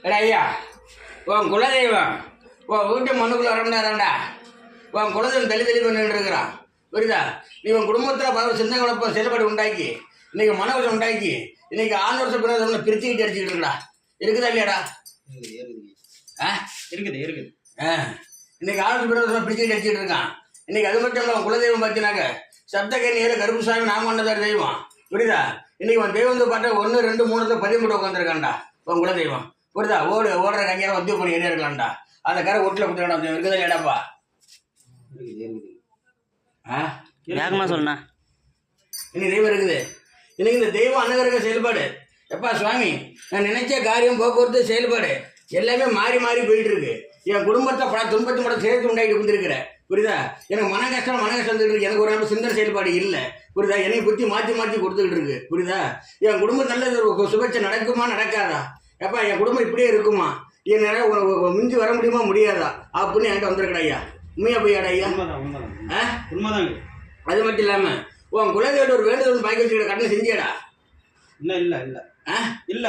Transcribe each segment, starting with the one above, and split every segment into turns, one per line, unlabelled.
எடா ஐயா, உன் குலதெய்வம் உன் வீட்டு மண்ணுக்குள்ள வரண்டாரண்டா. உன் குலதெய்வம் தள்ளி பண்ணிட்டு இருக்கிறான். புரியுதா? நீ உன் குடும்பத்தில் பல சின்ன குழப்பம் செயல்பாடு உண்டாக்கி இன்னைக்கு மனவசம் உண்டாக்கி இன்னைக்கு 6 வருஷம் பிறகு பிரிச்சுக்கிட்டு அடிச்சுக்கிட்டு இருக்கா. இருக்குதா இல்லையாடா?
இருக்குது.
இன்னைக்கு 6 வருஷம் பிறகு பிரிச்சுக்கிட்டு அடிச்சுக்கிட்டு இருக்கான். இன்னைக்கு அது மட்டும் இல்லை, உன் குலதெய்வம் பார்த்தீங்கன்னாக்க சப்தகனி ஏழு கருப்புசாமி நாமண்ணதார் தெய்வம். புரியுதா? இன்னைக்கு உன் தெய்வம் வந்து பார்த்தா 1, 2, 3 பதிமூட்டு உட்காந்துருக்கான்டா உன் குலதெய்வம். புரியுதா? ஓடுற கஞ்சியார வந்து பண்ணி ஏறியா இருக்கலாம்டா. அந்த கரை வீட்டில் கொடுத்துருக்கா. இருக்குதா இல்லையாடாப்பா?
வேகமா சொல்லுண்ணா.
இன்னைக்கு தெய்வம் இருக்குது. இன்னைக்கு இந்த தெய்வம் அன்னகரக செயல்பாடு. எப்பா சுவாமி, நான் நினைச்ச காரியம் போக்குவரத்து செயல்பாடு எல்லாமே மாறி மாறி போயிட்டு இருக்கு. என் குடும்பத்தை பல துன்பத்து மட்டும் சேர்த்து உண்டாக்கிட்டு வந்துருக்கிறேன். புரியுதா? எனக்கு மன கஷ்டம் இருக்கு. எனக்கு ஒரு நாள் சிந்தனை செயல்பாடு இல்லை. புரியுதா? என்னை புத்தி மாற்றி கொடுத்துக்கிட்டு இருக்கு. புரியுதா? என் குடும்பம் நல்லது சுபட்சம் நடக்குமா நடக்காதா? எப்பா என் குடும்பம் இப்படியே இருக்குமா? என்னால் மிஞ்சி வர முடியுமா முடியாதா அப்படின்னு என்கிட்ட வந்திருக்கடா ஐயா. உண்மையா போய்யாடா ஐயா?
உண்மைதாங்க.
அது மட்டும் இல்லாம உன் குலதெய்வம் ஒரு வேண்டுதல் பாக்கி வச்சுக்கிற கடன் செஞ்சியடா?
இல்ல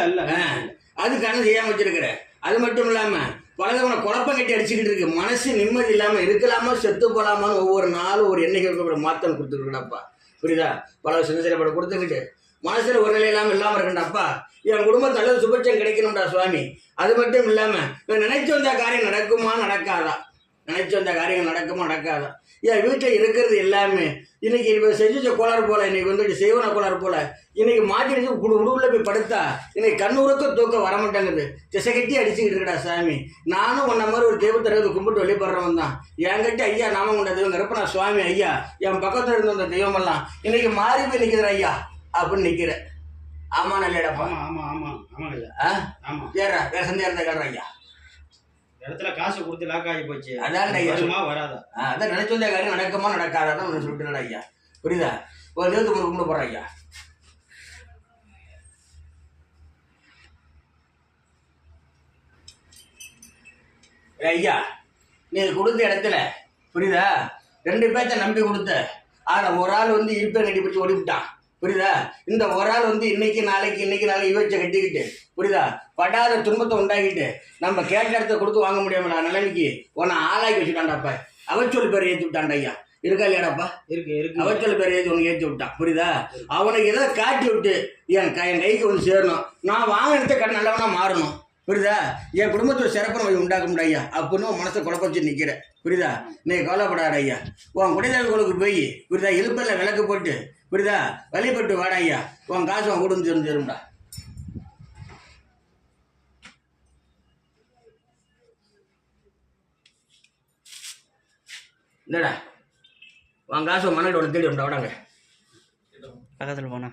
அது கடன் செய்யாம வச்சிருக்கிற. அது மட்டும் இல்லாம பலதவனை குழப்பம் கட்டி அடிச்சுக்கிட்டு இருக்கு. மனசு நிம்மதி இல்லாம இருக்கலாமா செத்து போலாமான்னு ஒவ்வொரு நாளும் ஒரு எண்ணிக்கை மாற்றம் கொடுத்துருக்கடாப்பா. புரியுதா? பல சின்ன செயல்பாடு கொடுத்துக்கிட்டு மனசுல ஒரு நிலை இல்லாம இருக்கண்டாப்பா. என் குடும்பம் நல்லது சுபட்சம் கிடைக்கணும்டா சுவாமி. அது மட்டும் இல்லாம நான் நினைச்சு வந்த காரியம் நடக்குமா நடக்காதா? நினைச்சு வந்த காரியம் நடக்குமா நடக்காதா? என் வீட்டில் இருக்கிறது எல்லாமே இன்னைக்கு இப்போ செஞ்ச கோளாறு போல, இன்னைக்கு வந்துட்டு செய்வன கோளாறு போல இன்னைக்கு மாட்டிடுச்சு. உள்ள போய் படுத்தா இன்னைக்கு கண்ணூருக்கு தூக்கம் வர மாட்டேங்குது. திசை கட்டி அடிச்சுக்கிட்டு இருக்கடா சாமி. நானும் உன்ன மாதிரி ஒரு தெய்வத்தை கும்பிட்டு வழிபடுறவன் தான். என்கிட்ட ஐயா நாம கொண்ட தெய்வம் கருப்பனா சுவாமி ஐயா, என் பக்கத்தில் இருந்த அந்த தெய்வமெல்லாம் இன்னைக்கு மாறி போய் நிற்கிற ஐயா அப்படின்னு நிற்கிறேன். ஆமா நல்லடப்பா. ஏறா வேற சந்தேகம் இருந்தா கேடுற ஐயா.
இடத்துல காசு கொடுத்து லாக் ஆகி போச்சு.
அதான் ஐயா
வராதா?
அதான் நினைச்சு வந்த காரியம் நடக்குமா நடக்காதான் சொல்லிட்டு ஐயா. புரியுதா? ஒரு தேவத்து கும்பிட போற ஐயா. ஐயா நீ கொடுத்த இடத்துல புரியுதா 2 பேர்த்த நம்பி கொடுத்த. ஆனா ஒரு ஆள் வந்து இருப்பை கட்டி பிடிச்சி ஓடிவிட்டான். புரியுதா? இந்த ஒரு ஆள் வந்து இன்னைக்கு நாளைக்கு யோசிச்ச கட்டிக்கிட்டு புரியுதா படாத துன்பத்தை உண்டாக்கிட்டு நம்ம கேட்ட இடத்த கொடுத்து வாங்க முடியாமடா நிலைமைக்கு உன்னை ஆளாக்கி வச்சுட்டான்டாப்பா. அவச்சொல் பேர் ஏற்றி விட்டான்டா ஐயா. இருக்கா இல்லையாடாப்பா?
இருக்கு.
அவச்சொல் பேர் ஏற்றி உனக்கு ஏற்றி விட்டான். புரியுதா? அவனுக்கு ஏதாவது காட்டி விட்டு என் கைக்கு வந்து சேரணும். நான் வாங்கினத கடன் நல்லவனா மாறணும். புரியுதா? என் குடும்பத்தோட சிறப்பு நம்ம உண்டாக்க முடியும் ஐயா அப்படின்னு மனசை குழப்ப வச்சு நிற்கிற. புரியுதா? நீ கவலைப்படாத ஐயா. உன் குடிதேவர்களுக்கு போய் புரியுதா இழுப்பில் விளக்கு போட்டு புரியுதா வழிபட்டு வாடா ஐயா. உன் காசு உன் கூட தெரிஞ்சிரும்டா. இல்லடா உன் காசு மனோட தேடி உண்டா வாடாங்க
பக்கத்தில் போனா.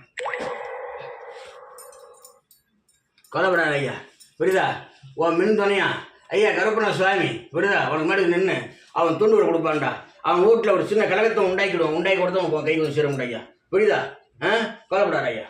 கவலைப்படாத ஐயா. புரியுதா? உன் மின் துணையா ஐயா கருப்பண்ண சுவாமி. புரியுதா? அவனுக்கு மேலே நின்று அவன் துண்டு கொடுப்பான்டா. அவன் வீட்டில் ஒரு சின்ன கழகத்தை உண்டாக்கி கொடுத்தா உன் கைக்கு வந்து சேர முடியும் ஐயா. புரியுதா? கவலைப்படாத ஐயா.